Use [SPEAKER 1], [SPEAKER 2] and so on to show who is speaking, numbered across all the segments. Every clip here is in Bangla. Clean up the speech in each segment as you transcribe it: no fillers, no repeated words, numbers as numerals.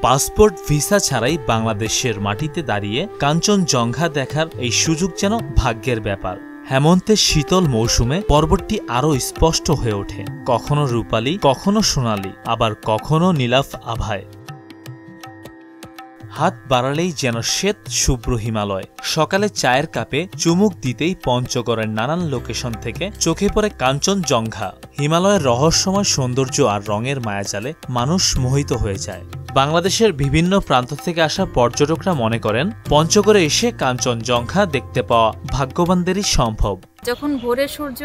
[SPEAKER 1] পাসপোর্ট ভিসা ছাড়াই বাংলাদেশের মাটিতে দাঁড়িয়ে কাঞ্চনজঙ্ঘা দেখার এই সুযোগ যেন ভাগ্যের ব্যাপার। হেমন্তের শীতল মৌসুমে পর্বতটি আরও স্পষ্ট হয়ে ওঠে, কখনো রূপালী, কখনো সোনালী, আবার কখনো নীলাভ আভায়। হাত বাড়ালেই যেন শ্বেত শুভ্র হিমালয়। সকালে চায়ের কাপে চুমুক দিতেই পঞ্চগড়ের নানান লোকেশন থেকে চোখে পড়ে কাঞ্চনজঙ্ঘা। হিমালয়ের রহস্যময় সৌন্দর্য আর রঙের মায়াজালে মানুষ মোহিত হয়ে যায়। বাংলাদেশের বিভিন্ন প্রান্ত থেকে আসা পর্যটকরা মনে করেন পঞ্চগড়ে এসে কাঞ্চনজঙ্ঘা দেখতে পাওয়া ভাগ্যবানদেরই সম্ভব।
[SPEAKER 2] যখন ভোরের সূর্য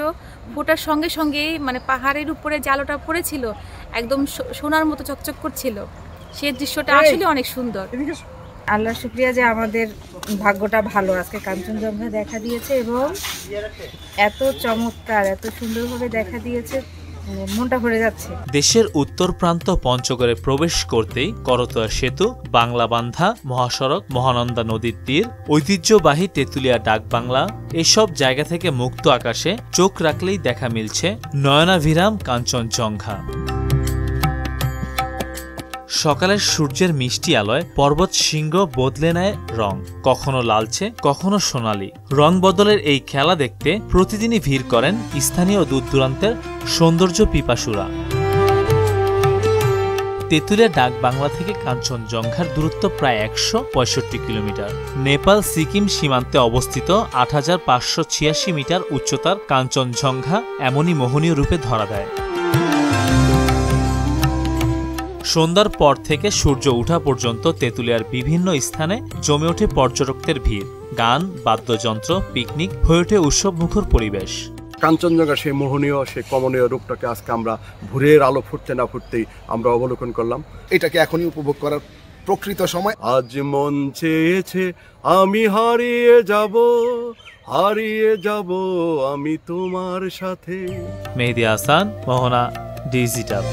[SPEAKER 2] ফোটার সঙ্গে সঙ্গেই পাহাড়ের উপরে যে আলোটা পড়েছিল, একদম সোনার মতো চকচক করছিল। সেই দৃশ্যটা আসলে অনেক সুন্দর।
[SPEAKER 3] আল্লাহর শুকরিয়া যে আমাদের ভাগ্যটা ভালো, আজকে কাঞ্চনজঙ্ঘা দেখা দিয়েছে এবং এত চমৎকার, এত সুন্দরভাবে দেখা দিয়েছে, মনটা ভরে যাচ্ছে।
[SPEAKER 1] দেশের উত্তর প্রান্ত পঞ্চগড়ে প্রবেশ করতেই করতোয়া সেতু, বাংলাবান্ধা মহাসড়ক, মহানন্দা নদীর তীর, ঐতিহ্যবাহী তেঁতুলিয়া ডাকবাংলা, এসব জায়গা থেকে মুক্ত আকাশে চোখ রাখলেই দেখা মিলছে নয়নাভিরাম কাঞ্চনজঙ্ঘা। সকালের সূর্যের মিষ্টি আলোয় পর্বত শৃঙ্গ বদলে নেয় রং, কখনো লালচে, কখনো সোনালী। রং বদলের এই খেলা দেখতে প্রতিদিনই ভিড় করেন স্থানীয় দূর দূরান্তের সৌন্দর্য পিপাসুরা। তেঁতুলিয়া ডাকবাংলা থেকে কাঞ্চনজঙ্ঘার দূরত্ব প্রায় ১৬৫ কিলোমিটার। নেপাল সিকিম সীমান্তে অবস্থিত ৮৫৮৬ মিটার উচ্চতার কাঞ্চনজঙ্ঘা এমনই মোহনীয় রূপে ধরা দেয়। সন্ধ্যার পর থেকে সূর্য ওঠা পর্যন্ত তেঁতুলিয়ার বিভিন্ন স্থানে জমে ওঠে পর্যটকদের ভিড়। গান, বাদ্যযন্ত্র, পিকনিক, হয়ে ওঠে উৎসবমুখর পরিবেশ।
[SPEAKER 4] কাঞ্চনজঙ্ঘা সেই মোহনীয়, সেই কমনীয় রূপটাকে আজকে আমরা ভোরের আলো ফুটতে না ফুটতেই আমরা অবলোকন করলাম।
[SPEAKER 5] এটাকে এখনই উপভোগ করার প্রকৃত সময়।
[SPEAKER 4] আজ মন চেয়েছে আমি হারিয়ে যাব আমি তোমার সাথে।
[SPEAKER 1] মেহেদী হাসান, মোহনা ডিজিটাল।